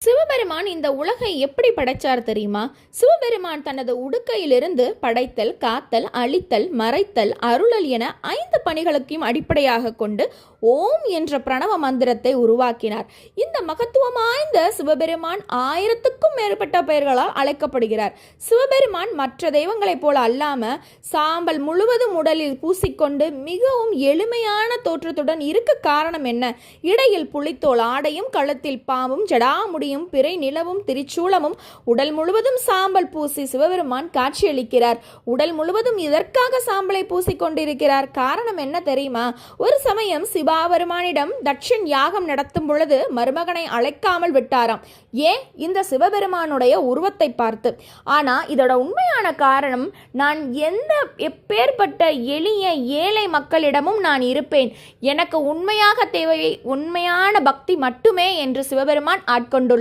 சிவபெருமான் இந்த உலகை எப்படி படைச்சார் தெரியுமா? சிவபெருமான் தனது உடுக்கையிலிருந்து படைத்தல், காத்தல், அழித்தல், மறைத்தல், அருளல் என 5 பணிகளுக்கும் அடிப்படையாக கொண்டு ஓம் என்ற பிரணவ மந்திரத்தை உருவாக்கினார். இந்த மகத்துவம் வாய்ந்த சிவபெருமான் 1000க்கும் மேற்பட்ட பெயர்களால் அழைக்கப்படுகிறார். சிவபெருமான் மற்ற தெய்வங்களைப் போல அல்லாம சாம்பல் முழுவதும் உடலில் பூசிக்கொண்டு மிகவும் எளிமையான தோற்றத்துடன் இருக்க காரணம் என்ன? இடையில் புலித்தோல் ஆடையும், கழுத்தில் பாம்பும், ஜடாமுடியும், பிறை நிலவும், திரிச்சூலமும், உடல் முழுவதும் சாம்பல் பூசி சிவபெருமான் காட்சியளிக்கிறார். உடல் முழுவதும் இதற்காக சாம்பலை பூசிக்கொண்டிருக்கிறார். காரணம் என்ன தெரியுமா? ஒரு சமயம் சிவபெருமானிடம் தட்சன் யாகம் நடத்தும் பொழுது மருமகனை அழைக்காமல் விட்டாராம். ஏன்? இந்த சிவபெருமானுடைய உருவத்தை பார்த்து. ஆனா இதோட உண்மையான காரணம், நான் எப்பேற்பட்ட எளிய ஏழை மக்களிடமும் நான் இருப்பேன், எனக்கு உண்மையாக தேவை உண்மையான பக்தி மட்டுமே என்று சிவபெருமான் ஆட்கொண்டுள்ளார்.